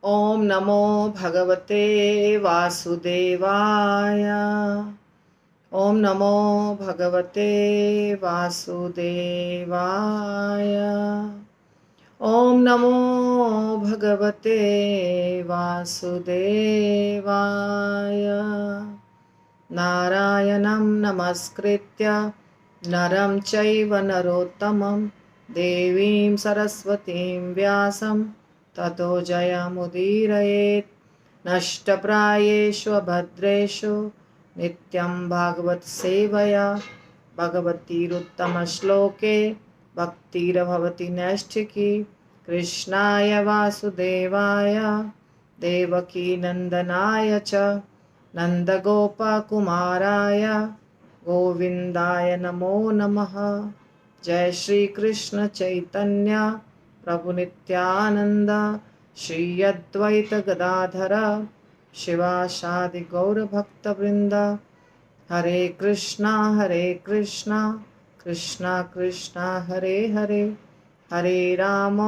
ओम नमो भगवते वासुदेवाय। ओम नमो भगवते वासुदेवाय। ओम नमो भगवते वासुदेवाय। नारायणं नमस्कृत्य नरं चैव नरोत्तमं देवीं सरस्वतीं व्यासं ततो जयमुदीरयेत्। नष्टप्रायेषु भद्रेषु नित्यं भागवत सेवया भगवतीरुत्तमश्लोके भक्तिर्भवति नैष्ठिकी। कृष्णाय वासुदेवाय देवकीनन्दनाय च नन्दगोपकुमाराय गोविन्दाय नमो नमः। जय श्री कृष्ण चैतन्य प्रभु नित्यानंद श्री अद्वैत गदाधर शिवासादि गौर भक्त वृंद। हरे कृष्णा कृष्णा कृष्णा हरे हरे, हरे राम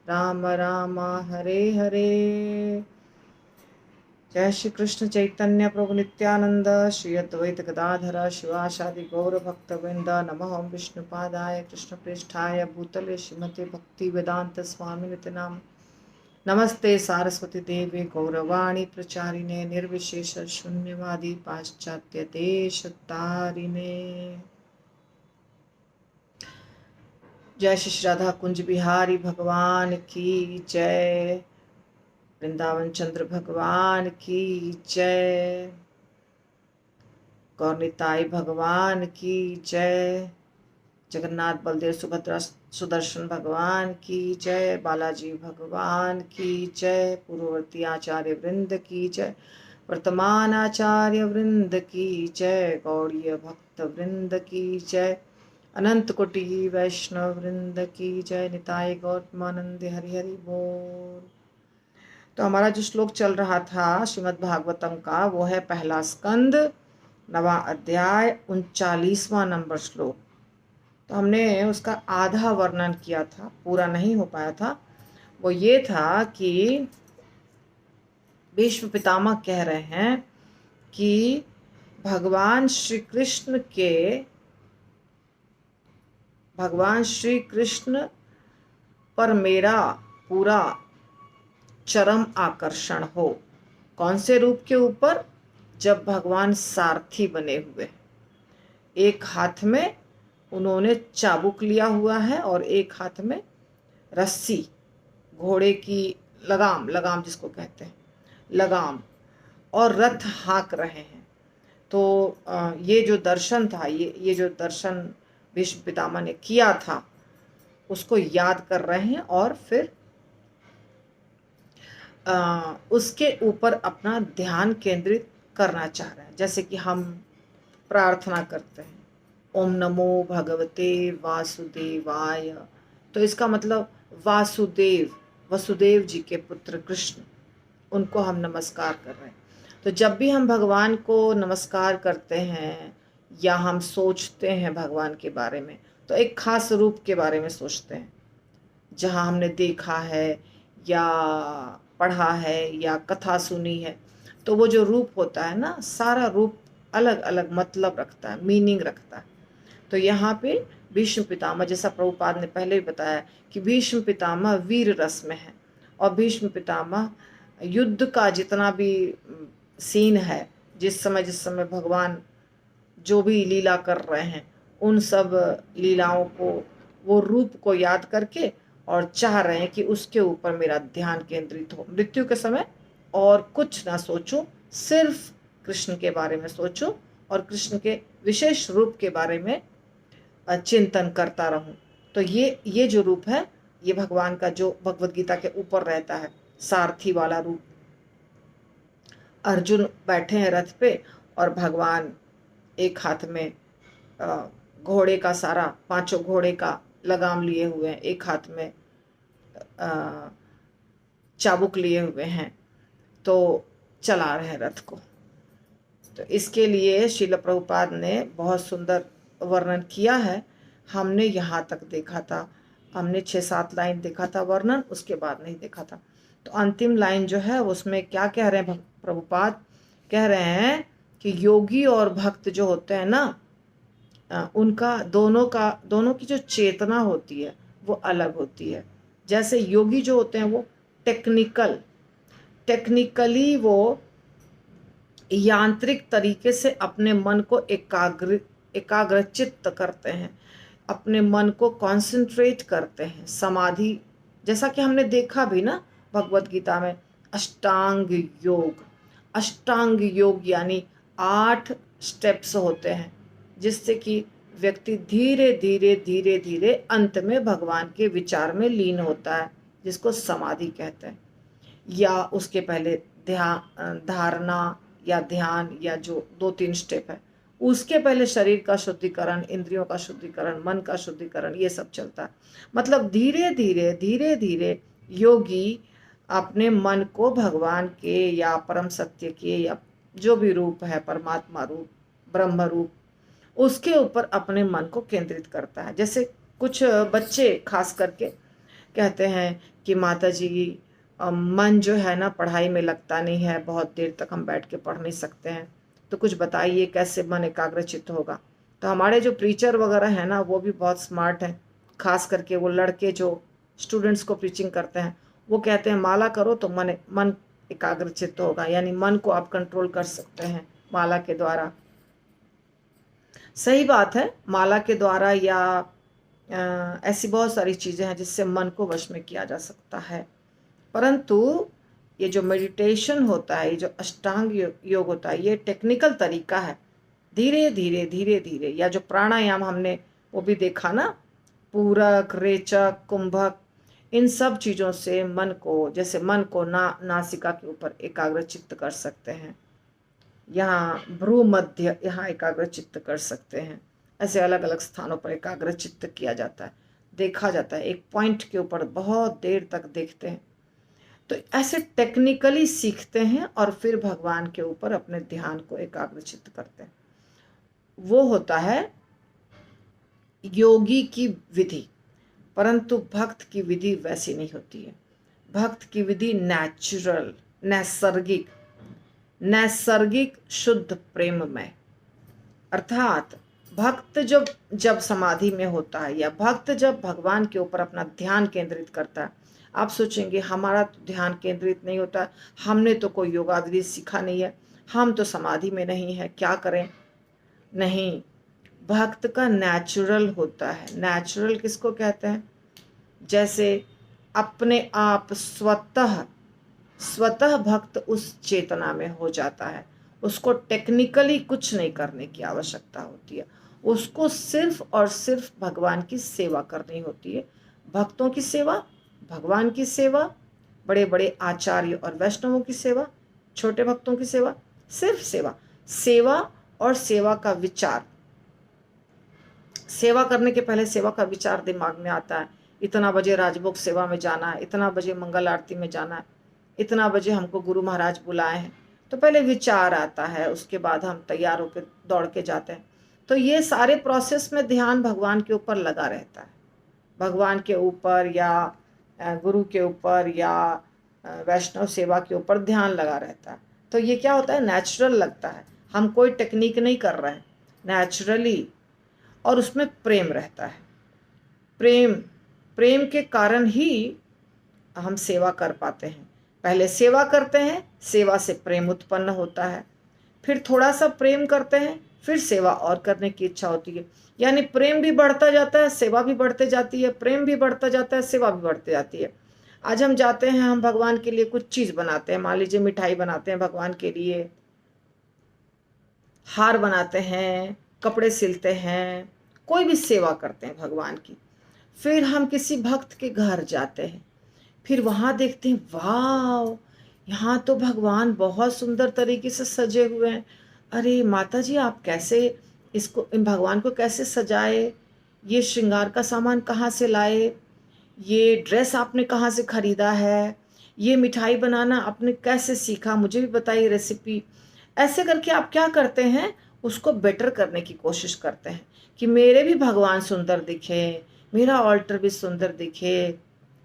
राम राम हरे हरे। जय श्री कृष्ण चैतन्य प्रभु नित्यानंद श्री अद्वैत गदाधर शिवासादि गौर भक्त वृंद। नमः विष्णुपादाय कृष्ण प्रेष्ठाय भूतले श्रीमते भक्ति वेदांत स्वामी नित्य नाम। नमस्ते सारस्वती देवी गौरवाणी प्रचारिणे निर्विशेष शून्यवादी पाश्चात्य देश तारिणे। जय श्री राधा कुंज बिहारी भगवान की जय। वृंदावन चंद्र भगवान की जय। गौरनिताई भगवान की जय। जगन्नाथ बलदेव सुभद्रा सुदर्शन भगवान की जय। बालाजी भगवान की जय। पूर्ववर्ती आचार्य वृंद की जय। वर्तमान आचार्य वृंद की जय। गौड़ीय भक्त वृंद की जय। अनंत कोटि वैष्णव वृंद की जय। निताई गौतमानंद हरि हरि बोल। तो हमारा जो श्लोक चल रहा था श्रीमद् भागवतम का, वो है पहला स्कंद 9वां अध्याय 39वां नंबर श्लोक। तो हमने उसका आधा वर्णन किया था, पूरा नहीं हो पाया था। वो ये था कि भीष्म पितामह कह रहे हैं कि भगवान श्री कृष्ण पर मेरा पूरा चरम आकर्षण हो। कौन से रूप के ऊपर? जब भगवान सारथी बने हुए, एक हाथ में उन्होंने चाबुक लिया हुआ है और एक हाथ में रस्सी, घोड़े की लगाम जिसको कहते हैं, लगाम, और रथ हाँक रहे हैं। तो ये जो दर्शन था, ये जो दर्शन भीष्म पितामह ने किया था, उसको याद कर रहे हैं और फिर उसके ऊपर अपना ध्यान केंद्रित करना चाह रहे हैं। जैसे कि हम प्रार्थना करते हैं, ओम नमो भगवते वासुदेवाय। तो इसका मतलब वसुदेव जी के पुत्र कृष्ण, उनको हम नमस्कार कर रहे हैं। तो जब भी हम भगवान को नमस्कार करते हैं या हम सोचते हैं भगवान के बारे में, तो एक खास रूप के बारे में सोचते हैं, जहाँ हमने देखा है या पढ़ा है या कथा सुनी है। तो वो जो रूप होता है ना, सारा रूप अलग अलग मतलब रखता है, मीनिंग रखता है। तो यहाँ पे भीष्म पितामह, जैसा प्रभुपाद ने पहले भी बताया कि भीष्म पितामह वीर रस में है, और भीष्म पितामह युद्ध का जितना भी सीन है, जिस समय भगवान जो भी लीला कर रहे हैं, उन सब लीलाओं को, वो रूप को याद करके और चाह रहे हैं कि उसके ऊपर मेरा ध्यान केंद्रित हो। मृत्यु के समय और कुछ ना सोचूं, सिर्फ कृष्ण के बारे में सोचूं और कृष्ण के विशेष रूप के बारे में चिंतन करता रहूं। तो ये जो रूप है, ये भगवान का जो भगवद गीता के ऊपर रहता है, सारथी वाला रूप। अर्जुन बैठे हैं रथ पे और भगवान एक हाथ में घोड़े का सारा, 5 घोड़े का लगाम लिए हुए हैं, एक हाथ में चाबुक लिए हुए हैं, तो चला रहे हैं रथ को। तो इसके लिए श्रील प्रभुपाद ने बहुत सुंदर वर्णन किया है। हमने यहाँ तक देखा था हमने 6-7 लाइन देखा था वर्णन, उसके बाद नहीं देखा था। तो अंतिम लाइन जो है उसमें क्या कह रहे हैं प्रभुपाद, कह रहे हैं कि योगी और भक्त जो होते हैं ना, उनका दोनों की जो चेतना होती है वो अलग होती है। जैसे योगी जो होते हैं वो टेक्निकली वो यांत्रिक तरीके से अपने मन को एकाग्रचित्त करते हैं, अपने मन को कंसंट्रेट करते हैं, समाधि, जैसा कि हमने देखा भी ना भगवत गीता में, अष्टांग योग। अष्टांग योग यानी 8 स्टेप्स होते हैं, जिससे कि व्यक्ति धीरे धीरे धीरे धीरे अंत में भगवान के विचार में लीन होता है, जिसको समाधि कहते हैं। या उसके पहले धारणा या ध्यान, या जो 2-3 स्टेप है, उसके पहले शरीर का शुद्धिकरण, इंद्रियों का शुद्धिकरण, मन का शुद्धिकरण, ये सब चलता है। मतलब धीरे धीरे योगी अपने मन को भगवान के या परम सत्य के या जो भी रूप है, परमात्मा रूप, ब्रह्म रूप, उसके ऊपर अपने मन को केंद्रित करता है। जैसे कुछ बच्चे खास करके कहते हैं कि माता जी मन जो है ना पढ़ाई में लगता नहीं है, बहुत देर तक हम बैठ के पढ़ नहीं सकते हैं, तो कुछ बताइए कैसे मन एकाग्रचित्त होगा। तो हमारे जो प्रीचर वगैरह है ना वो भी बहुत स्मार्ट हैं, खास करके वो लड़के जो स्टूडेंट्स को प्रीचिंग करते हैं, वो कहते हैं माला करो तो मन एकाग्रचित्त होगा, यानी मन को आप कंट्रोल कर सकते हैं माला के द्वारा। सही बात है, माला के द्वारा या ऐसी बहुत सारी चीज़ें हैं जिससे मन को वश में किया जा सकता है। परंतु ये जो मेडिटेशन होता है, ये जो अष्टांग योग होता है, ये टेक्निकल तरीका है। धीरे धीरे, या जो प्राणायाम हमने वो भी देखा ना, पूरक, रेचक, कुंभक, इन सब चीज़ों से मन को, जैसे मन को नासिका के ऊपर एकाग्रचित्त कर सकते हैं, यहाँ भ्रू मध्य, यहाँ एकाग्रचित्त कर सकते हैं। ऐसे अलग अलग स्थानों पर एकाग्रचित्त किया जाता है, देखा जाता है, एक पॉइंट के ऊपर बहुत देर तक देखते हैं। तो ऐसे टेक्निकली सीखते हैं और फिर भगवान के ऊपर अपने ध्यान को एकाग्रचित्त करते हैं। वो होता है योगी की विधि। परंतु भक्त की विधि वैसी नहीं होती है। भक्त की विधि नेचुरल, नैसर्गिक शुद्ध प्रेममय। अर्थात भक्त जब समाधि में होता है, या भक्त जब भगवान के ऊपर अपना ध्यान केंद्रित करता है, आप सोचेंगे हमारा तो ध्यान केंद्रित नहीं होता, हमने तो कोई योगा विधि सीखा नहीं है, हम तो समाधि में नहीं है, क्या करें। नहीं, भक्त का नेचुरल होता है। नेचुरल किसको कहते हैं? जैसे अपने आप स्वतः भक्त उस चेतना में हो जाता है, उसको टेक्निकली कुछ नहीं करने की आवश्यकता होती है, उसको सिर्फ और सिर्फ भगवान की सेवा करनी होती है। भक्तों की सेवा, भगवान की सेवा, बड़े बड़े आचार्य और वैष्णवों की सेवा, छोटे भक्तों की सेवा, सिर्फ सेवा और सेवा का विचार। सेवा करने के पहले सेवा का विचार दिमाग में आता है, इतना बजे राजभोग सेवा में जाना है, इतना बजे मंगल आरती में जाना है, इतना बजे हमको गुरु महाराज बुलाए हैं, तो पहले विचार आता है, उसके बाद हम तैयार होकर दौड़ के जाते हैं। तो ये सारे प्रोसेस में ध्यान भगवान के ऊपर लगा रहता है, भगवान के ऊपर या गुरु के ऊपर या वैष्णव सेवा के ऊपर ध्यान लगा रहता है। तो ये क्या होता है, नेचुरल लगता है, हम कोई टेक्निक नहीं कर रहे हैं, नेचुरली, और उसमें प्रेम रहता है। प्रेम के कारण ही हम सेवा कर पाते हैं। पहले सेवा करते हैं, सेवा से प्रेम उत्पन्न होता है, फिर थोड़ा सा प्रेम करते हैं, फिर सेवा और करने की इच्छा होती है, यानी प्रेम भी बढ़ता जाता है, सेवा भी बढ़ते जाती है, प्रेम भी बढ़ता जाता है, सेवा भी बढ़ती जाती है। आज हम जाते हैं, हम भगवान के लिए कुछ चीज़ बनाते हैं, मान लीजिए मिठाई बनाते हैं भगवान के लिए, हार बनाते हैं, कपड़े सिलते हैं, कोई भी सेवा करते हैं भगवान की। फिर हम किसी भक्त के घर जाते हैं, फिर वहाँ देखते हैं, वाह, यहाँ तो भगवान बहुत सुंदर तरीके से सजे हुए हैं। अरे माता जी, आप कैसे इसको, इन भगवान को कैसे सजाए, ये श्रृंगार का सामान कहाँ से लाए, ये ड्रेस आपने कहाँ से खरीदा है, ये मिठाई बनाना आपने कैसे सीखा, मुझे भी बताइए रेसिपी। ऐसे करके आप क्या करते हैं, उसको बेटर करने की कोशिश करते हैं कि मेरे भी भगवान सुंदर दिखे, मेरा ऑल्टर भी सुंदर दिखे,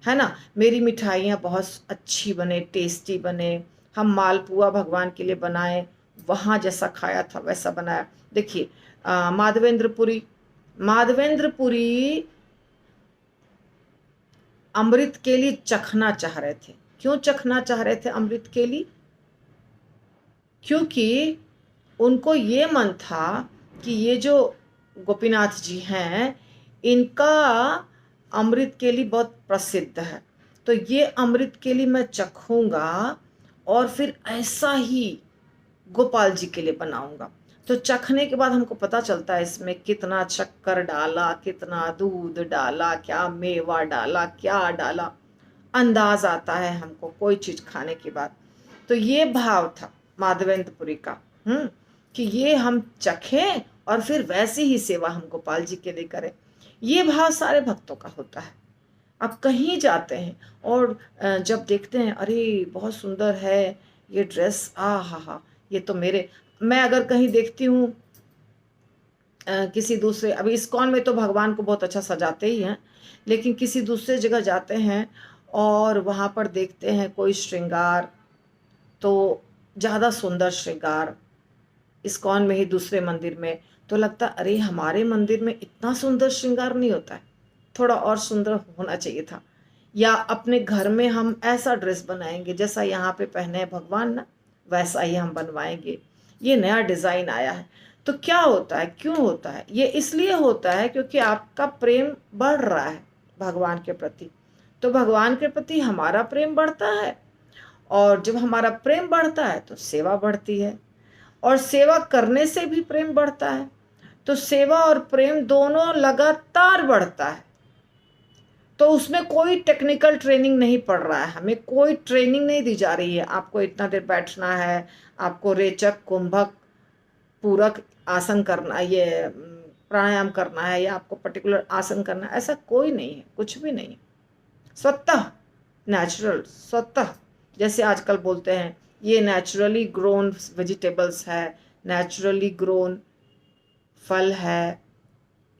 है ना, मेरी मिठाइयाँ बहुत अच्छी बने, टेस्टी बने, हम मालपुआ भगवान के लिए बनाए, वहाँ जैसा खाया था वैसा बनाया। देखिए माधवेंद्रपुरी, माधवेंद्रपुरी अमृत केली चखना चाह रहे थे। क्यों चखना चाह रहे थे अमृत केली? क्योंकि उनको ये मन था कि ये जो गोपीनाथ जी हैं, इनका अमृत केली बहुत प्रसिद्ध है, तो ये अमृत केली मैं चखूंगा और फिर ऐसा ही गोपाल जी के लिए बनाऊंगा। तो चखने के बाद हमको पता चलता है इसमें कितना शक्कर डाला, कितना दूध डाला, क्या मेवा डाला, क्या डाला, अंदाज आता है हमको कोई चीज खाने के बाद। तो ये भाव था माधवेंद्रपुरी का, कि ये हम चखें और फिर वैसी ही सेवा हम गोपाल जी के लिए करें। ये भाव सारे भक्तों का होता है। आप कहीं जाते हैं और जब देखते हैं अरे बहुत सुंदर है ये ड्रेस, आ हा हा, ये तो मेरे, मैं अगर कहीं देखती हूँ किसी दूसरे, अभी इस्कॉन में तो भगवान को बहुत अच्छा सजाते ही हैं, लेकिन किसी दूसरे जगह जाते हैं और वहाँ पर देखते हैं कोई श्रृंगार, तो ज़्यादा सुंदर श्रृंगार इस्कॉन में ही दूसरे मंदिर में, तो लगता अरे हमारे मंदिर में इतना सुंदर श्रृंगार नहीं होता है, थोड़ा और सुंदर होना चाहिए था। या अपने घर में हम ऐसा ड्रेस बनाएंगे जैसा यहाँ पे पहने हैं भगवान ना, वैसा ही हम बनवाएंगे। ये नया डिज़ाइन आया है। तो क्या होता है, क्यों होता है? ये इसलिए होता है क्योंकि आपका प्रेम बढ़ रहा है भगवान के प्रति, तो भगवान के प्रति हमारा प्रेम बढ़ता है, और जब हमारा प्रेम बढ़ता है तो सेवा बढ़ती है, और सेवा करने से भी प्रेम बढ़ता है। तो सेवा और प्रेम दोनों लगातार बढ़ता है। तो उसमें कोई टेक्निकल ट्रेनिंग नहीं पड़ रहा है, हमें कोई ट्रेनिंग नहीं दी जा रही है, आपको इतना देर बैठना है, आपको रेचक, कुंभक, पूरक आसन करना, ये प्राणायाम करना है, या आपको पर्टिकुलर आसन करना है, ऐसा कोई नहीं है, कुछ भी नहीं है। स्वतः नेचुरल, स्वतः, जैसे आजकल बोलते हैं ये नेचुरली ग्रोन वेजिटेबल्स है, नेचुरली ग्रोन फल है,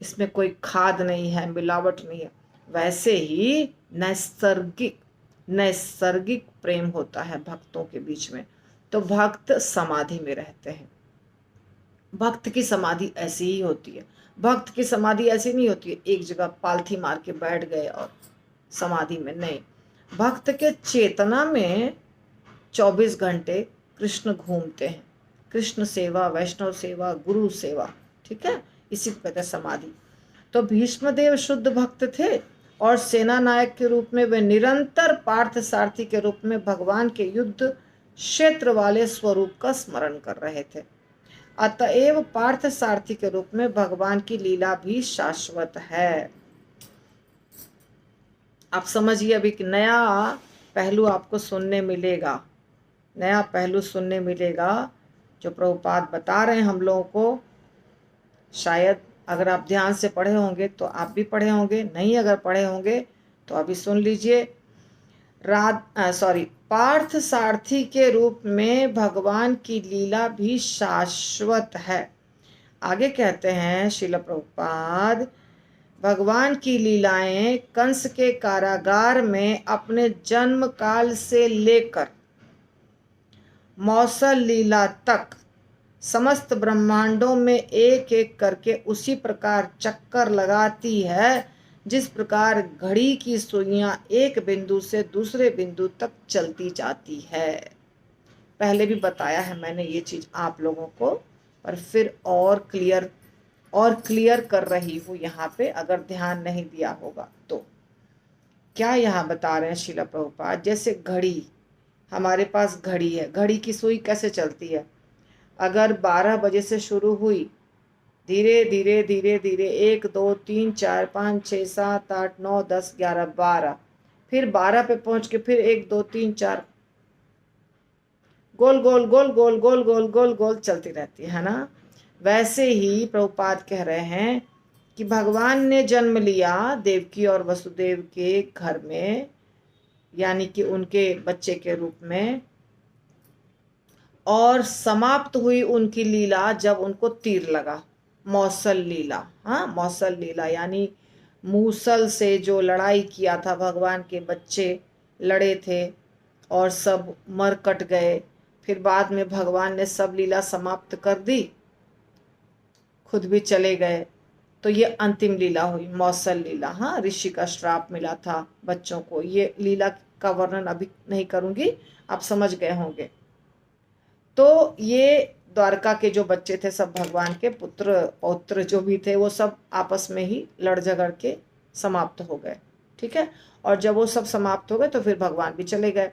इसमें कोई खाद नहीं है, मिलावट नहीं है, वैसे ही नैसर्गिक नैसर्गिक प्रेम होता है भक्तों के बीच में। तो भक्त समाधि में रहते हैं। भक्त की समाधि ऐसी ही होती है। भक्त की समाधि ऐसी नहीं होती है एक जगह पालथी मार के बैठ गए और समाधि में, नहीं। भक्त के चेतना में 24 घंटे कृष्ण घूमते हैं। कृष्ण सेवा, वैष्णव सेवा, गुरु सेवा, ठीक है, इसी को कहते हैं समाधि। तो भीष्मदेव शुद्ध भक्त थे और सेना नायक के रूप में वे निरंतर पार्थ सारथी के रूप में भगवान के युद्ध क्षेत्र वाले स्वरूप का स्मरण कर रहे थे। अतएव पार्थ सारथी के रूप में भगवान की लीला भी शाश्वत है। आप समझिए, अभी नया पहलू आपको सुनने मिलेगा, नया पहलू सुनने मिलेगा जो प्रभुपाद बता रहे हैं हम लोगों को। शायद अगर आप ध्यान से पढ़े होंगे तो आप भी पढ़े होंगे, नहीं अगर पढ़े होंगे तो अभी सुन लीजिए। पार्थ सारथी के रूप में भगवान की लीला भी शाश्वत है। आगे कहते हैं श्रील प्रभुपाद, भगवान की लीलाएं कंस के कारागार में अपने जन्म काल से लेकर मौसल लीला तक समस्त ब्रह्मांडों में एक एक करके उसी प्रकार चक्कर लगाती है जिस प्रकार घड़ी की सुइयां एक बिंदु से दूसरे बिंदु तक चलती जाती है। पहले भी बताया है मैंने ये चीज आप लोगों को, पर फिर और क्लियर कर रही हूँ यहाँ पे, अगर ध्यान नहीं दिया होगा तो। क्या यहाँ बता रहे हैं श्रील प्रभुपाद, जैसे घड़ी, हमारे पास घड़ी है, घड़ी की सुई कैसे चलती है? अगर 12 बजे से शुरू हुई, धीरे धीरे धीरे धीरे 1 2 3 4 5 6 7 8 9 10 11 12, फिर 12 पे पहुंच के फिर 1 2 3 4 गोल गोल गोल गोल गोल गोल गोल गोल चलती रहती है ना। वैसे ही प्रभुपाद कह रहे हैं कि भगवान ने जन्म लिया देवकी और वसुदेव के घर में, यानी कि उनके बच्चे के रूप में, और समाप्त हुई उनकी लीला जब उनको तीर लगा, मौसल लीला। हाँ, मौसल लीला यानी मूसल से जो लड़ाई किया था, भगवान के बच्चे लड़े थे और सब मर कट गए। फिर बाद में भगवान ने सब लीला समाप्त कर दी, खुद भी चले गए। तो ये अंतिम लीला हुई, मौसल लीला। हाँ, ऋषि का श्राप मिला था बच्चों को। ये लीला का वर्णन अभी नहीं करूंगी, आप समझ गए होंगे। तो ये द्वारका के जो बच्चे थे सब भगवान के पुत्र पौत्र जो भी थे वो सब आपस में ही लड़ झगड़ के समाप्त हो गए। ठीक है। और जब वो सब समाप्त हो गए तो फिर भगवान भी चले गए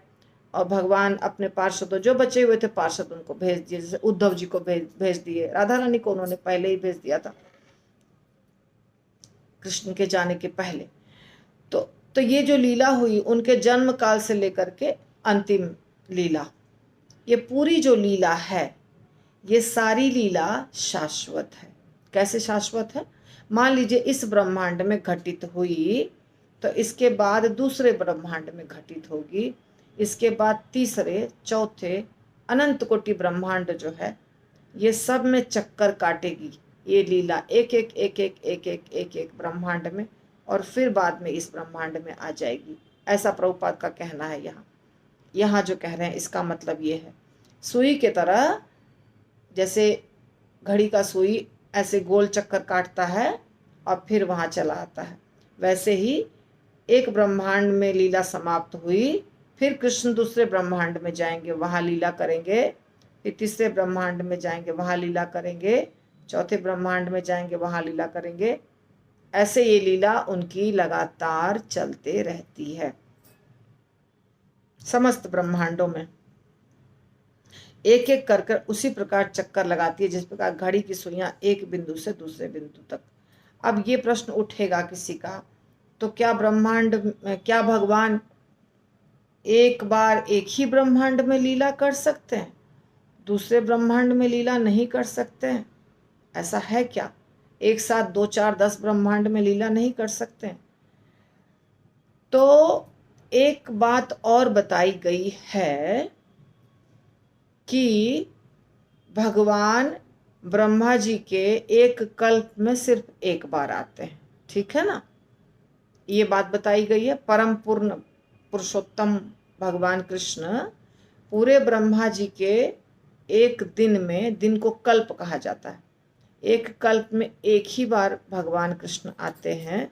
और भगवान अपने पार्षदों, जो बचे हुए थे पार्षद, उनको भेज दिए। जैसे उद्धव जी को भेज दिए, राधा रानी को उन्होंने पहले ही भेज दिया था कृष्ण के जाने के पहले। तो ये जो लीला हुई उनके जन्म काल से लेकर के अंतिम लीला, ये पूरी जो लीला है ये सारी लीला शाश्वत है। कैसे शाश्वत है? मान लीजिए इस ब्रह्मांड में घटित हुई तो इसके बाद दूसरे ब्रह्मांड में घटित होगी, इसके बाद तीसरे, चौथे, अनंत कोटि ब्रह्मांड जो है ये सब में चक्कर काटेगी ये लीला, एक एक एक एक एक एक एक एक ब्रह्मांड में, और फिर बाद में इस ब्रह्मांड में आ जाएगी। ऐसा प्रभुपाद का कहना है। यहाँ जो कह रहे हैं इसका मतलब ये है, सुई के तरह, जैसे घड़ी का सुई ऐसे गोल चक्कर काटता है और फिर वहाँ चला आता है, वैसे ही एक ब्रह्मांड में लीला समाप्त हुई, फिर कृष्ण दूसरे ब्रह्मांड में जाएंगे, वहाँ लीला करेंगे, फिर तीसरे ब्रह्मांड में जाएंगे, वहाँ लीला करेंगे, चौथे ब्रह्मांड में जाएंगे, वहाँ लीला करेंगे। ऐसे ये लीला उनकी लगातार चलते रहती है। समस्त ब्रह्मांडों में एक एक कर कर उसी प्रकार चक्कर लगाती है जिस प्रकार घड़ी की सुइयां एक बिंदु से दूसरे बिंदु तक। अब ये प्रश्न उठेगा किसी का, तो क्या भगवान एक बार एक ही ब्रह्मांड में लीला कर सकते हैं, दूसरे ब्रह्मांड में लीला नहीं कर सकते हैं? ऐसा है क्या? एक साथ 2, 4, 10 ब्रह्मांड में लीला नहीं कर सकते हैं? तो एक बात और बताई गई है कि भगवान ब्रह्मा जी के एक कल्प में सिर्फ एक बार आते हैं। ठीक है ना, ये बात बताई गई है। परम पूर्ण पुरुषोत्तम भगवान कृष्ण पूरे ब्रह्मा जी के एक दिन में, दिन को कल्प कहा जाता है, एक कल्प में एक ही बार भगवान कृष्ण आते हैं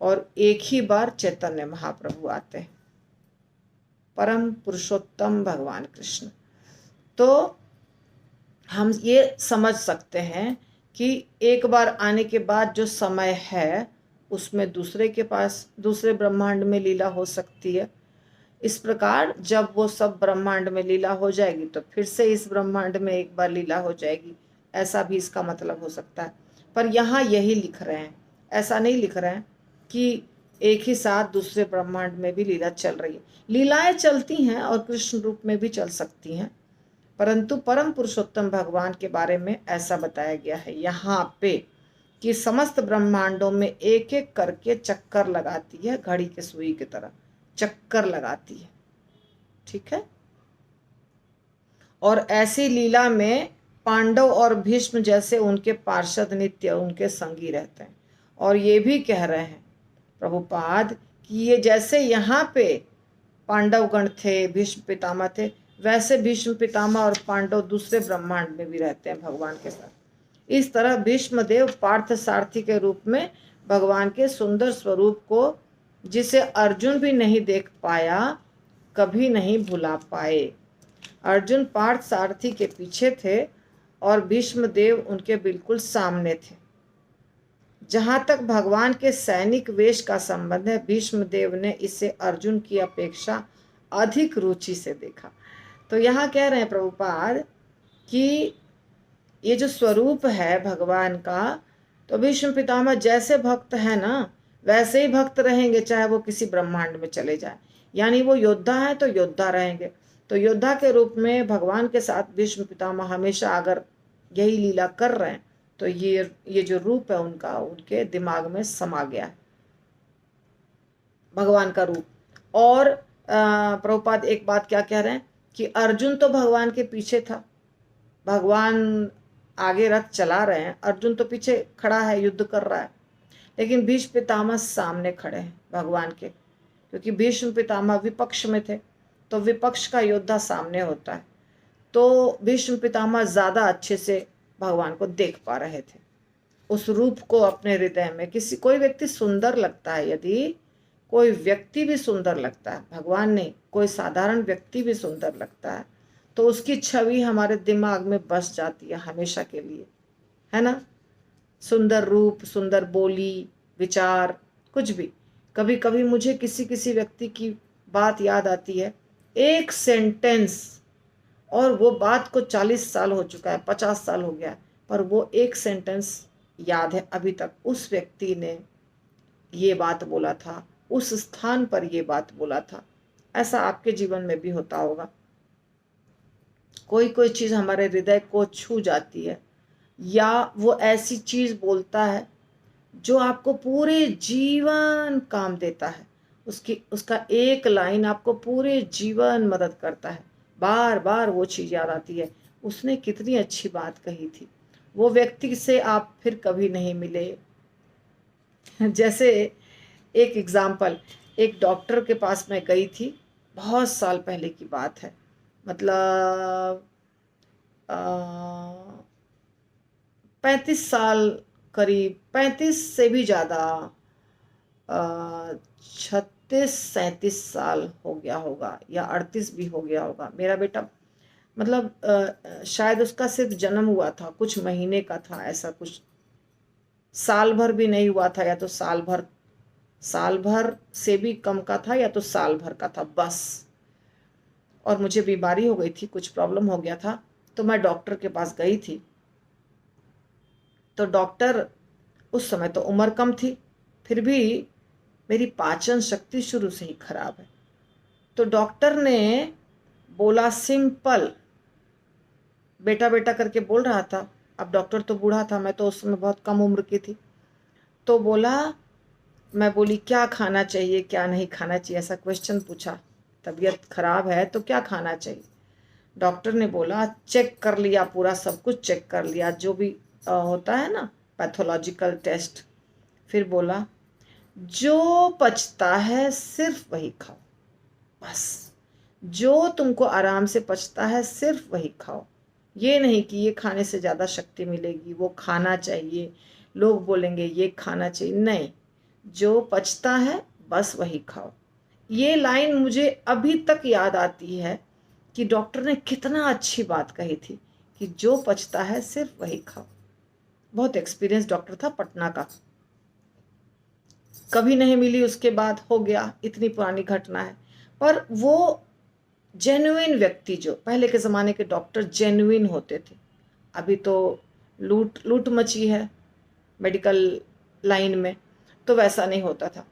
और एक ही बार चैतन्य महाप्रभु आते हैं, परम पुरुषोत्तम भगवान कृष्ण। तो हम ये समझ सकते हैं कि एक बार आने के बाद जो समय है उसमें दूसरे के पास दूसरे ब्रह्मांड में लीला हो सकती है। इस प्रकार जब वो सब ब्रह्मांड में लीला हो जाएगी तो फिर से इस ब्रह्मांड में एक बार लीला हो जाएगी, ऐसा भी इसका मतलब हो सकता है। पर यहाँ यही लिख रहे हैं, ऐसा नहीं लिख रहे हैं कि एक ही साथ दूसरे ब्रह्मांड में भी लीला चल रही है। लीलाएं चलती हैं और कृष्ण रूप में भी चल सकती हैं, परंतु परम पुरुषोत्तम भगवान के बारे में ऐसा बताया गया है यहाँ पे कि समस्त ब्रह्मांडों में एक एक करके चक्कर लगाती है, घड़ी के सुई की तरह चक्कर लगाती है। ठीक है। और ऐसी लीला में पांडव और भीष्म जैसे उनके पार्षद नित्य उनके संगी रहते हैं। और ये भी कह रहे हैं प्रभुपाद कि ये जैसे यहाँ पे पांडवगण थे, भीष्म पितामह थे, वैसे भीष्म पितामह और पांडव दूसरे ब्रह्मांड में भी रहते हैं भगवान के साथ। इस तरह भीष्मदेव पार्थ सारथी के रूप में भगवान के सुंदर स्वरूप को, जिसे अर्जुन भी नहीं देख पाया, कभी नहीं भुला पाए। अर्जुन पार्थ सारथी के पीछे थे और भीष्मदेव उनके बिल्कुल सामने थे। जहाँ तक भगवान के सैनिक वेश का संबंध है, भीष्मदेव ने इसे अर्जुन की अपेक्षा अधिक रुचि से देखा। तो यहाँ कह रहे हैं प्रभुपाद कि ये जो स्वरूप है भगवान का, तो भीष्म पितामह जैसे भक्त है ना वैसे ही भक्त रहेंगे, चाहे वो किसी ब्रह्मांड में चले जाए। यानी वो योद्धा है तो योद्धा रहेंगे। तो योद्धा के रूप में भगवान के साथ भीष्म पितामह हमेशा अगर यही लीला कर रहे हैं तो ये जो रूप है उनका उनके दिमाग में समा गया है, भगवान का रूप। और प्रभुपाद एक बात क्या कह रहे हैं कि अर्जुन तो भगवान के पीछे था, भगवान आगे रथ चला रहे हैं, अर्जुन तो पीछे खड़ा है, युद्ध कर रहा है। लेकिन भीष्म पितामह सामने खड़े हैं भगवान के, क्योंकि भीष्म पितामह विपक्ष में थे, तो विपक्ष का योद्धा सामने होता है। तो भीष्म पितामह ज्यादा अच्छे से भगवान को देख पा रहे थे, उस रूप को अपने हृदय में। कोई व्यक्ति सुंदर लगता है, यदि कोई व्यक्ति भी सुंदर लगता है, भगवान नहीं, कोई साधारण व्यक्ति भी सुंदर लगता है, तो उसकी छवि हमारे दिमाग में बस जाती है हमेशा के लिए, है ना। सुंदर रूप, सुंदर बोली, विचार, कुछ भी। कभी कभी मुझे किसी किसी व्यक्ति की बात याद आती है, एक सेंटेंस, और वो बात को 40 साल हो चुका है, 50 साल हो गया है, पर वो एक सेंटेंस याद है अभी तक। उस व्यक्ति ने ये बात बोला था, उस स्थान पर ये बात बोला था। ऐसा आपके जीवन में भी होता होगा। कोई कोई चीज हमारे हृदय को छू जाती है, या वो ऐसी चीज बोलता है जो आपको पूरे जीवन काम देता है। उसका एक लाइन आपको पूरे जीवन मदद करता है। बार बार वो चीज याद आती है, उसने कितनी अच्छी बात कही थी। वो व्यक्ति से आप फिर कभी नहीं मिले। जैसे एक एग्जाम्पल, एक डॉक्टर के पास मैं गई थी, बहुत साल पहले की बात है, मतलब 35 साल, करीब 35 से भी ज़्यादा, 36-37 साल हो गया होगा, या 38 भी हो गया होगा। मेरा बेटा, मतलब शायद उसका सिर्फ जन्म हुआ था, कुछ महीने का था, ऐसा कुछ, साल भर भी नहीं हुआ था, या तो साल भर से भी कम का था, या तो साल भर का था बस। और मुझे बीमारी हो गई थी, कुछ प्रॉब्लम हो गया था, तो मैं डॉक्टर के पास गई थी। तो डॉक्टर, उस समय तो उम्र कम थी, फिर भी मेरी पाचन शक्ति शुरू से ही खराब है। तो डॉक्टर ने बोला, सिंपल, बेटा बेटा करके बोल रहा था। अब डॉक्टर तो बूढ़ा था, मैं तो उस समय बहुत कम उम्र की थी। तो बोला, मैं बोली क्या खाना चाहिए, क्या नहीं खाना चाहिए, ऐसा क्वेश्चन पूछा। तबीयत खराब है तो क्या खाना चाहिए। डॉक्टर ने बोला, चेक कर लिया, पूरा सब कुछ चेक कर लिया, जो भी होता है ना, पैथोलॉजिकल टेस्ट। फिर बोला, जो पचता है सिर्फ वही खाओ, बस जो तुमको आराम से पचता है सिर्फ वही खाओ। ये नहीं कि ये खाने से ज़्यादा शक्ति मिलेगी, वो खाना चाहिए, लोग बोलेंगे ये खाना चाहिए, नहीं, जो पचता है बस वही खाओ। ये लाइन मुझे अभी तक याद आती है कि डॉक्टर ने कितना अच्छी बात कही थी कि जो पचता है सिर्फ वही खाओ। बहुत एक्सपीरियंस डॉक्टर था, पटना का। कभी नहीं मिली उसके बाद, हो गया, इतनी पुरानी घटना है। पर वो जेन्युइन व्यक्ति, जो पहले के ज़माने के डॉक्टर जेन्युइन होते थे। अभी तो लूट मची है मेडिकल लाइन में, तो वैसा नहीं होता था।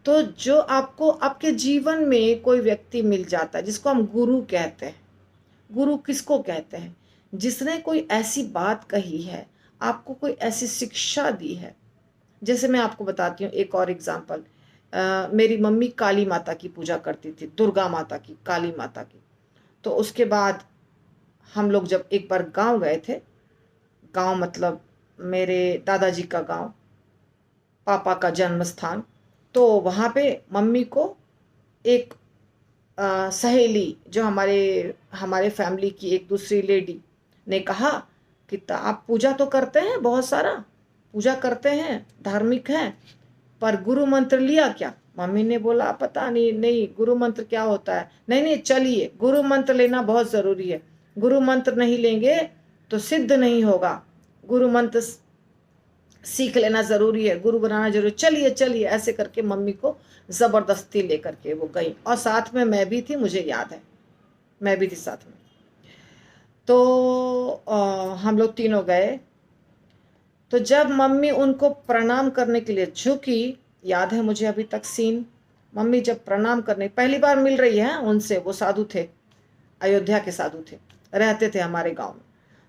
तो जो आपको आपके जीवन में कोई व्यक्ति मिल जाता है, जिसको हम गुरु कहते हैं। गुरु किसको कहते हैं? जिसने कोई ऐसी बात कही है, आपको कोई ऐसी शिक्षा दी है। जैसे मैं आपको बताती हूँ एक और एग्जाम्पल। मेरी मम्मी काली माता की पूजा करती थी, दुर्गा माता की, काली माता की। तो उसके बाद हम लोग जब एक बार गांव गए थे, गांव मतलब मेरे दादाजी का गांव, पापा का जन्म स्थान, तो वहाँ पे मम्मी को एक सहेली, जो हमारे फैमिली की एक दूसरी लेडी ने कहा कि आप पूजा तो करते हैं, बहुत सारा पूजा करते हैं, धार्मिक हैं, पर गुरु मंत्र लिया क्या? मम्मी ने बोला, पता नहीं, नहीं गुरु मंत्र क्या होता है। नहीं नहीं, चलिए, गुरु मंत्र लेना बहुत ज़रूरी है, गुरु मंत्र नहीं लेंगे तो सिद्ध नहीं होगा, गुरु मंत्र सीख लेना ज़रूरी है, गुरु बनाना जरूरी, चलिए चलिए, ऐसे करके मम्मी को ज़बरदस्ती लेकर के वो गई। और साथ में मैं भी थी, मुझे याद है, मैं भी थी साथ में। तो हम लोग तीनों गए। तो जब मम्मी उनको प्रणाम करने के लिए झुकी, याद है मुझे अभी तक सीन, मम्मी जब प्रणाम करने, पहली बार मिल रही है उनसे, वो साधु थे, अयोध्या के साधु थे, रहते थे हमारे गांव में।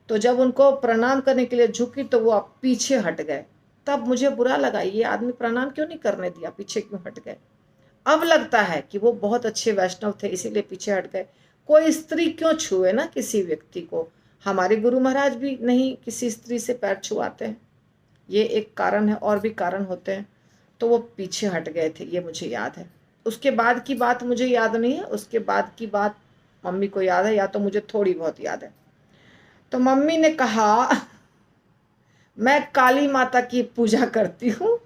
तो जब उनको प्रणाम करने के लिए झुकी तो वो पीछे हट गए। तब मुझे बुरा लगा, ये आदमी प्रणाम क्यों नहीं करने दिया, पीछे क्यों हट गए। अब लगता है कि वो बहुत अच्छे वैष्णव थे, इसीलिए पीछे हट गए। कोई स्त्री क्यों छुए ना किसी व्यक्ति को, हमारे गुरु महाराज भी नहीं किसी स्त्री से पैर छुआते हैं, ये एक कारण है, और भी कारण होते हैं। तो वो पीछे हट गए थे, ये मुझे याद है। उसके बाद की बात मुझे याद नहीं है, उसके बाद की बात मम्मी को याद है, या तो मुझे थोड़ी बहुत याद है। तो मम्मी ने कहा मैं काली माता की पूजा करती हूँ,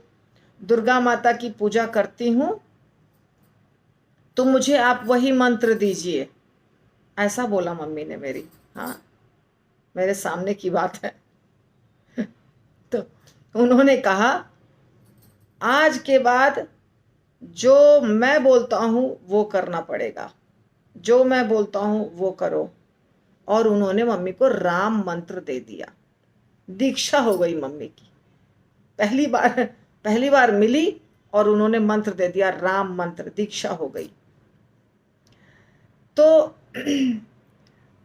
दुर्गा माता की पूजा करती हूँ, तो मुझे आप वही मंत्र दीजिए। ऐसा बोला मम्मी ने मेरी, हाँ, मेरे सामने की बात है। तो उन्होंने कहा आज के बाद जो मैं बोलता हूँ वो करना पड़ेगा, जो मैं बोलता हूँ वो करो। और उन्होंने मम्मी को राम मंत्र दे दिया। दीक्षा हो गई मम्मी की, पहली बार मिली और उन्होंने मंत्र दे दिया, राम मंत्र, दीक्षा हो गई। तो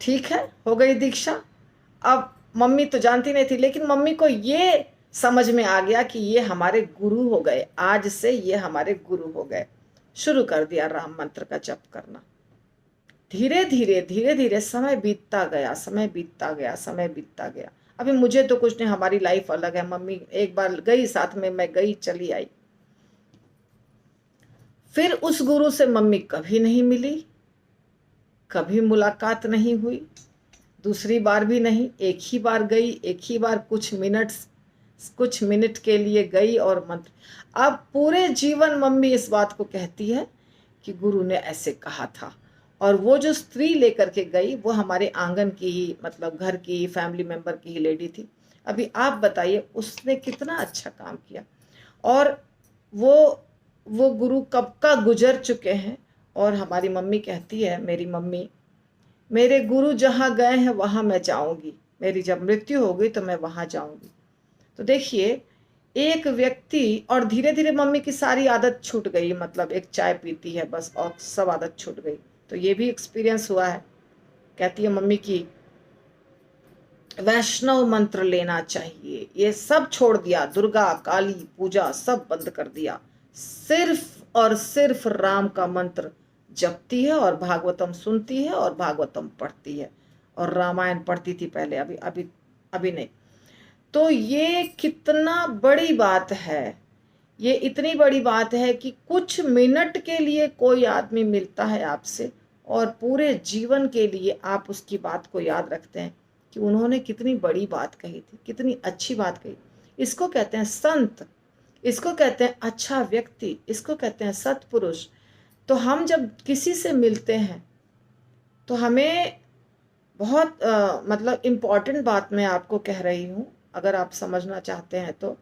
ठीक है, हो गई दीक्षा। अब मम्मी तो जानती नहीं थी, लेकिन मम्मी को ये समझ में आ गया कि ये हमारे गुरु हो गए, आज से ये हमारे गुरु हो गए। शुरू कर दिया राम मंत्र का जप करना। धीरे धीरे समय बीतता गया, समय बीतता गया, समय बीतता गया। अभी मुझे तो कुछ नहीं, हमारी लाइफ अलग है। मम्मी एक बार गई साथ में, मैं गई, चली आई। फिर उस गुरु से मम्मी कभी नहीं मिली, कभी मुलाकात नहीं हुई, दूसरी बार भी नहीं। एक ही बार गई, एक ही बार कुछ मिनट के लिए गई और मंत्र। अब पूरे जीवन मम्मी इस बात को कहती है कि गुरु ने ऐसे कहा था। और वो जो स्त्री लेकर के गई वो हमारे आंगन की ही, मतलब घर की फैमिली मेंबर की ही लेडी थी। अभी आप बताइए उसने कितना अच्छा काम किया। और वो गुरु कब का गुजर चुके हैं। और हमारी मम्मी कहती है, मेरी मम्मी, मेरे गुरु जहाँ गए हैं वहाँ मैं जाऊँगी, मेरी जब मृत्यु होगी तो मैं वहाँ जाऊँगी। तो देखिए एक व्यक्ति, और धीरे धीरे मम्मी की सारी आदत छूट गई, मतलब एक चाय पीती है बस और सब आदत छूट गई। तो ये भी एक्सपीरियंस हुआ है। कहती है मम्मी की वैष्णव मंत्र लेना चाहिए, ये सब छोड़ दिया, दुर्गा काली पूजा सब बंद कर दिया, सिर्फ और सिर्फ राम का मंत्र जपती है और भागवतम सुनती है और भागवतम पढ़ती है और रामायण पढ़ती थी पहले, अभी अभी अभी नहीं। तो ये कितना बड़ी बात है, ये इतनी बड़ी बात है कि कुछ मिनट के लिए कोई आदमी मिलता है आपसे और पूरे जीवन के लिए आप उसकी बात को याद रखते हैं कि उन्होंने कितनी बड़ी बात कही थी, कितनी अच्छी बात कही। इसको कहते हैं संत, इसको कहते हैं अच्छा व्यक्ति, इसको कहते हैं सत्पुरुष। तो हम जब किसी से मिलते हैं तो हमें बहुत मतलब इम्पॉर्टेंट बात मैं आपको कह रही हूँ, अगर आप समझना चाहते हैं तो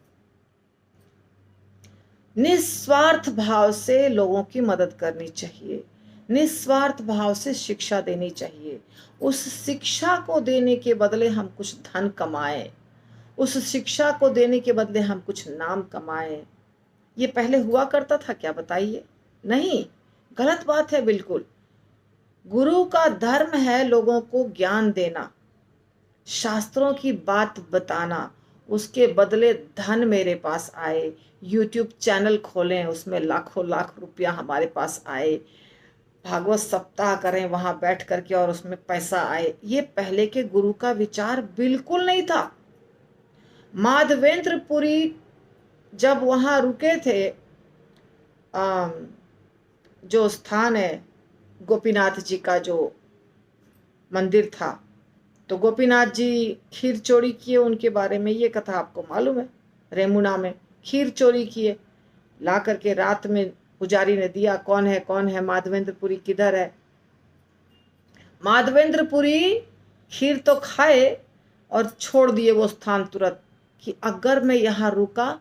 निस्वार्थ भाव से लोगों की मदद करनी चाहिए, निस्वार्थ भाव से शिक्षा देनी चाहिए। उस शिक्षा को देने के बदले हम कुछ धन कमाएं, उस शिक्षा को देने के बदले हम कुछ नाम कमाएं। ये पहले हुआ करता था क्या, बताइए? नहीं, गलत बात है बिल्कुल। गुरु का धर्म है लोगों को ज्ञान देना, शास्त्रों की बात बताना, उसके बदले धन मेरे पास आए, यूट्यूब चैनल खोलें उसमें लाखों लाख रुपया हमारे पास आए, भागवत सप्ताह करें वहां बैठ करके और उसमें पैसा आए। ये पहले के गुरु का विचार बिल्कुल नहीं था। माधवेंद्रपुरी जब वहां रुके थे, जो स्थान है गोपीनाथ जी का जो मंदिर था, तो गोपीनाथ जी खीर चोरी किए, उनके बारे में ये कथा आपको मालूम है। रेमुना में खीर चोरी किए, ला करके रात में पुजारी ने दिया, कौन है माधवेंद्रपुरी किधर है। माधवेंद्रपुरी खीर तो खाए और छोड़ दिए वो स्थान तुरंत कि अगर मैं यहाँ रुका,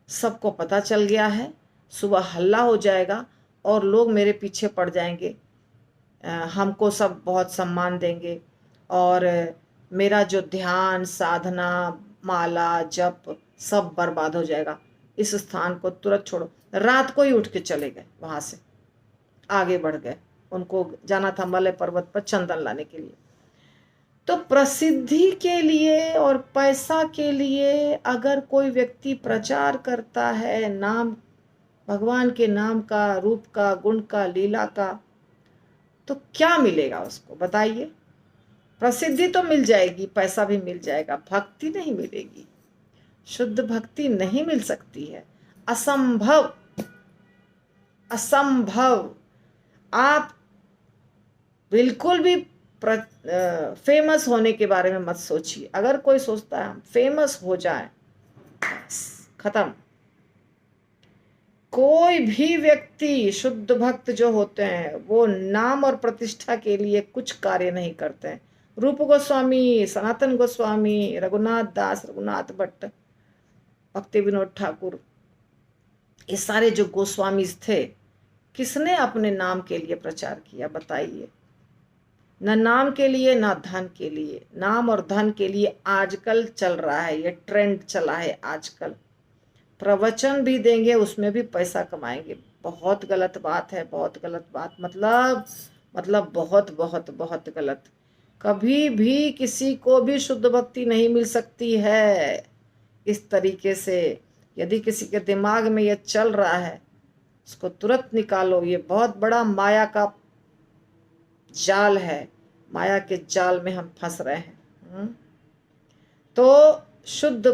सबको पता चल गया है, सुबह हल्ला हो जाएगा और लोग मेरे पीछे पड़ जाएंगे, हमको सब बहुत सम्मान देंगे और मेरा जो ध्यान साधना माला जप सब बर्बाद हो जाएगा। इस स्थान को तुरंत छोड़ो। रात को ही उठ के चले गए, वहां से आगे बढ़ गए, उनको जाना था मलय पर्वत पर चंदन लाने के लिए। तो प्रसिद्धि के लिए और पैसा के लिए अगर कोई व्यक्ति प्रचार करता है नाम, भगवान के नाम का, रूप का, गुण का, लीला का, तो क्या मिलेगा उसको, बताइए? प्रसिद्धि तो मिल जाएगी, पैसा भी मिल जाएगा, भक्ति नहीं मिलेगी, शुद्ध भक्ति नहीं मिल सकती है। असंभव, असंभव। आप बिल्कुल भी फेमस होने के बारे में मत सोचिए। अगर कोई सोचता है हम फेमस हो जाए, खत्म। कोई भी व्यक्ति, शुद्ध भक्त जो होते हैं, वो नाम और प्रतिष्ठा के लिए कुछ कार्य नहीं करते हैं। रूप गोस्वामी, सनातन गोस्वामी, रघुनाथ दास, रघुनाथ भट्ट, भक्ति विनोद ठाकुर, ये सारे जो गोस्वामीज थे, किसने अपने नाम के लिए प्रचार किया बताइए? न नाम के लिए, न धन के लिए। नाम और धन के लिए आजकल चल रहा है, ये ट्रेंड चला है आजकल। प्रवचन भी देंगे, उसमें भी पैसा कमाएंगे। बहुत गलत बात है, बहुत गलत बात। मतलब बहुत बहुत बहुत गलत। कभी भी किसी को भी शुद्ध भक्ति नहीं मिल सकती है इस तरीके से। यदि किसी के दिमाग में ये चल रहा है, उसको तुरंत निकालो। ये बहुत बड़ा माया का जाल है, माया के जाल में हम फंस रहे हैं। तो शुद्ध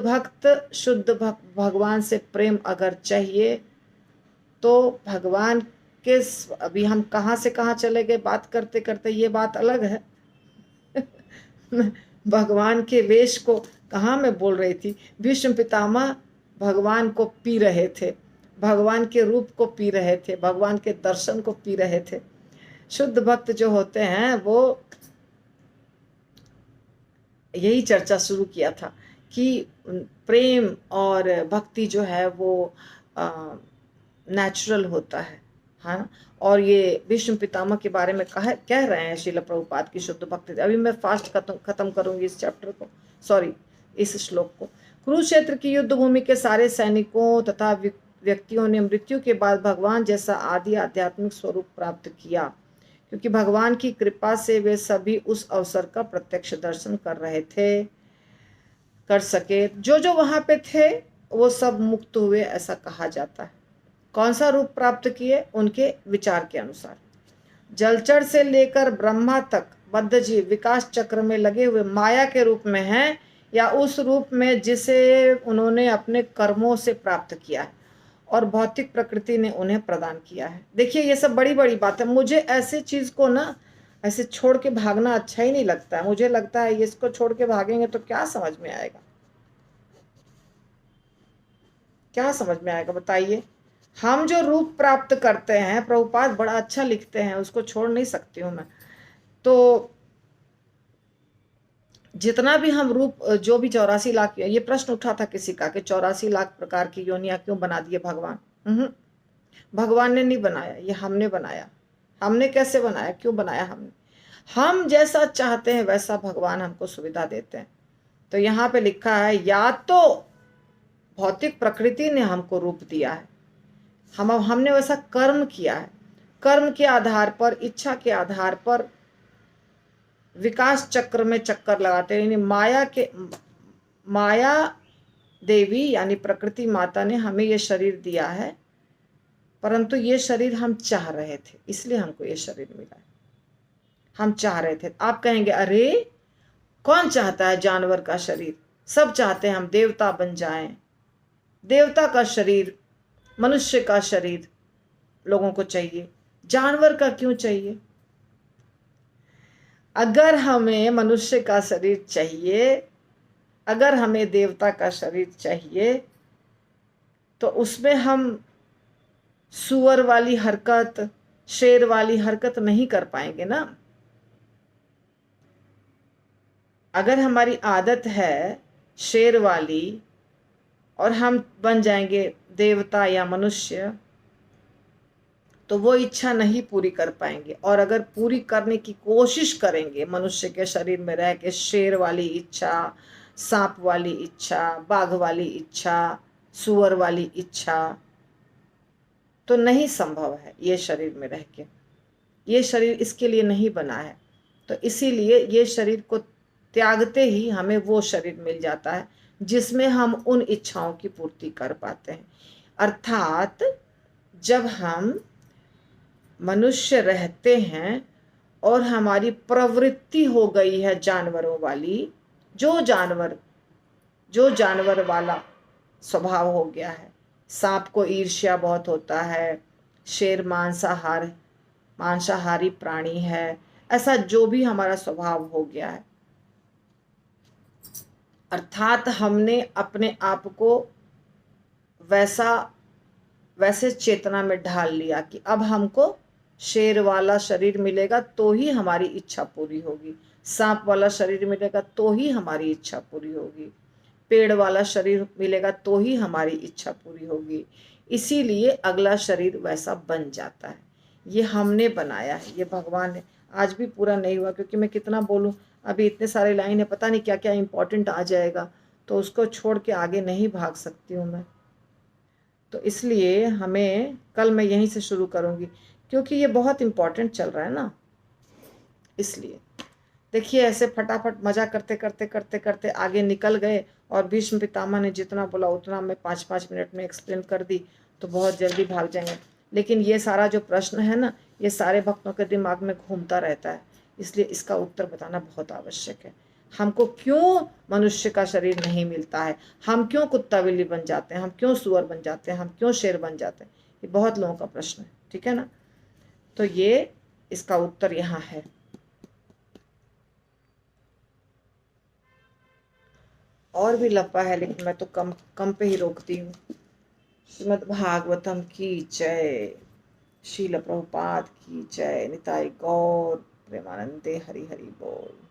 भगवान से प्रेम अगर चाहिए तो भगवान के, अभी हम कहाँ से कहाँ चले गए बात करते करते, ये बात अलग है। भगवान के वेश को कहाँ मैं बोल रही थी। भीष्म पितामह भगवान को पी रहे थे, भगवान के रूप को पी रहे थे, भगवान के दर्शन को पी रहे थे। शुद्ध भक्त जो होते हैं वो यही चर्चा शुरू किया था कि प्रेम और भक्ति जो है वो नेचुरल होता है, हाँ। और ये भीष्म पितामह के बारे में कह रहे हैं श्रील प्रभुपाद की शुद्ध भक्ति। अभी मैं फास्ट खत्म करूंगी इस चैप्टर को, सॉरी इस श्लोक को। कुरुक्षेत्र की युद्ध भूमि के सारे सैनिकों तथा व्यक्तियों ने मृत्यु के बाद भगवान जैसा आदि आध्यात्मिक स्वरूप प्राप्त किया, क्योंकि भगवान की कृपा से वे सभी उस अवसर का प्रत्यक्ष दर्शन कर सके। जो वहां पे थे वो सब मुक्त हुए, ऐसा कहा जाता है। कौन सा रूप प्राप्त किए? उनके विचार के अनुसार। जलचर से लेकर ब्रह्मा तक बद्ध जीव विकास चक्र में लगे हुए माया के रूप में हैं, या उस रूप में जिसे उन्होंने अपने कर्मों से प्राप्त किया है और भौतिक प्रकृति ने उन्हें प्रदान किया है। देखिए ये सब बड़ी बड़ी बात है। मुझे ऐसे चीज को ना ऐसे छोड़ के भागना अच्छा ही नहीं लगता है। मुझे लगता है ये इसको छोड़ के भागेंगे तो क्या समझ में आएगा, क्या समझ में आएगा बताइए? हम जो रूप प्राप्त करते हैं, प्रभुपाद बड़ा अच्छा लिखते हैं, उसको छोड़ नहीं सकती हूँ मैं। तो जितना भी हम रूप, जो भी 84 लाख, ये प्रश्न उठा था किसी का कि 84 लाख प्रकार की योनियां क्यों बना दिए भगवान? भगवान ने नहीं बनाया, ये हमने बनाया। हमने कैसे बनाया, क्यों बनाया हमने? हम जैसा चाहते हैं वैसा भगवान हमको सुविधा देते हैं। तो यहाँ पे लिखा है, या तो भौतिक प्रकृति ने हमको रूप दिया है, हमने वैसा कर्म किया है। कर्म के आधार पर, इच्छा के आधार पर विकास चक्र में चक्कर लगाते हैं। माया देवी यानी प्रकृति माता ने हमें ये शरीर दिया है, परंतु ये शरीर हम चाह रहे थे, इसलिए हमको ये शरीर मिला है। हम चाह रहे थे। आप कहेंगे अरे कौन चाहता है जानवर का शरीर? सब चाहते हैं हम देवता बन जाएं। देवता का शरीर, मनुष्य का शरीर लोगों को चाहिए, जानवर का क्यों चाहिए? अगर हमें मनुष्य का शरीर चाहिए, अगर हमें देवता का शरीर चाहिए, तो उसमें हम सुअर वाली हरकत, शेर वाली हरकत नहीं कर पाएंगे ना। अगर हमारी आदत है शेर वाली और हम बन जाएंगे देवता या मनुष्य, तो वो इच्छा नहीं पूरी कर पाएंगे। और अगर पूरी करने की कोशिश करेंगे मनुष्य के शरीर में रह के, शेर वाली इच्छा, सांप वाली इच्छा, बाघ वाली इच्छा, सुअर वाली इच्छा, तो नहीं संभव है ये शरीर में रह के। ये शरीर इसके लिए नहीं बना है। तो इसीलिए ये शरीर को त्यागते ही हमें वो शरीर मिल जाता है जिसमें हम उन इच्छाओं की पूर्ति कर पाते हैं। अर्थात जब हम मनुष्य रहते हैं और हमारी प्रवृत्ति हो गई है जानवरों वाली, जो जानवर वाला स्वभाव हो गया है, सांप को ईर्ष्या बहुत होता है, शेर मांसाहारी प्राणी है, ऐसा जो भी हमारा स्वभाव हो गया है, अर्थात हमने अपने आप को वैसे चेतना में ढाल लिया कि अब हमको शेर वाला शरीर मिलेगा तो ही हमारी इच्छा पूरी होगी, सांप वाला शरीर मिलेगा तो ही हमारी इच्छा पूरी होगी, पेड़ वाला शरीर मिलेगा तो ही हमारी इच्छा पूरी होगी। इसीलिए अगला शरीर वैसा बन जाता है। ये हमने बनाया है, ये भगवान ने। आज भी पूरा नहीं हुआ क्योंकि मैं कितना बोलूं, अभी इतने सारे लाइन है, पता नहीं क्या क्या इंपॉर्टेंट आ जाएगा, तो उसको छोड़ के आगे नहीं भाग सकती हूँ मैं। तो इसलिए हमें कल मैं यहीं से शुरू करूँगी क्योंकि ये बहुत इम्पोर्टेंट चल रहा है ना। इसलिए देखिए ऐसे फटाफट मजा करते करते करते करते आगे निकल गए, और भीष्म पितामह ने जितना बोला उतना मैं 5-5 मिनट में एक्सप्लेन कर दी, तो बहुत जल्दी भाग जाएंगे। लेकिन ये सारा जो प्रश्न है ना, ये सारे भक्तों के दिमाग में घूमता रहता है, इसलिए इसका उत्तर बताना बहुत आवश्यक है। हमको क्यों मनुष्य का शरीर नहीं मिलता है, हम क्यों कुत्ता बिल्ली बन जाते हैं, हम क्यों सुअर बन जाते हैं, हम क्यों शेर बन जाते हैं, ये बहुत लोगों का प्रश्न है, ठीक है ना। तो ये इसका उत्तर यहाँ है। और भी लंबा है लेकिन मैं तो कम कम पे ही रोकती हूँ। श्रीमद् भागवतम की जय, शील प्रभुपाद की जय, निताई गौर प्रेमानंदे, हरि हरि बोल।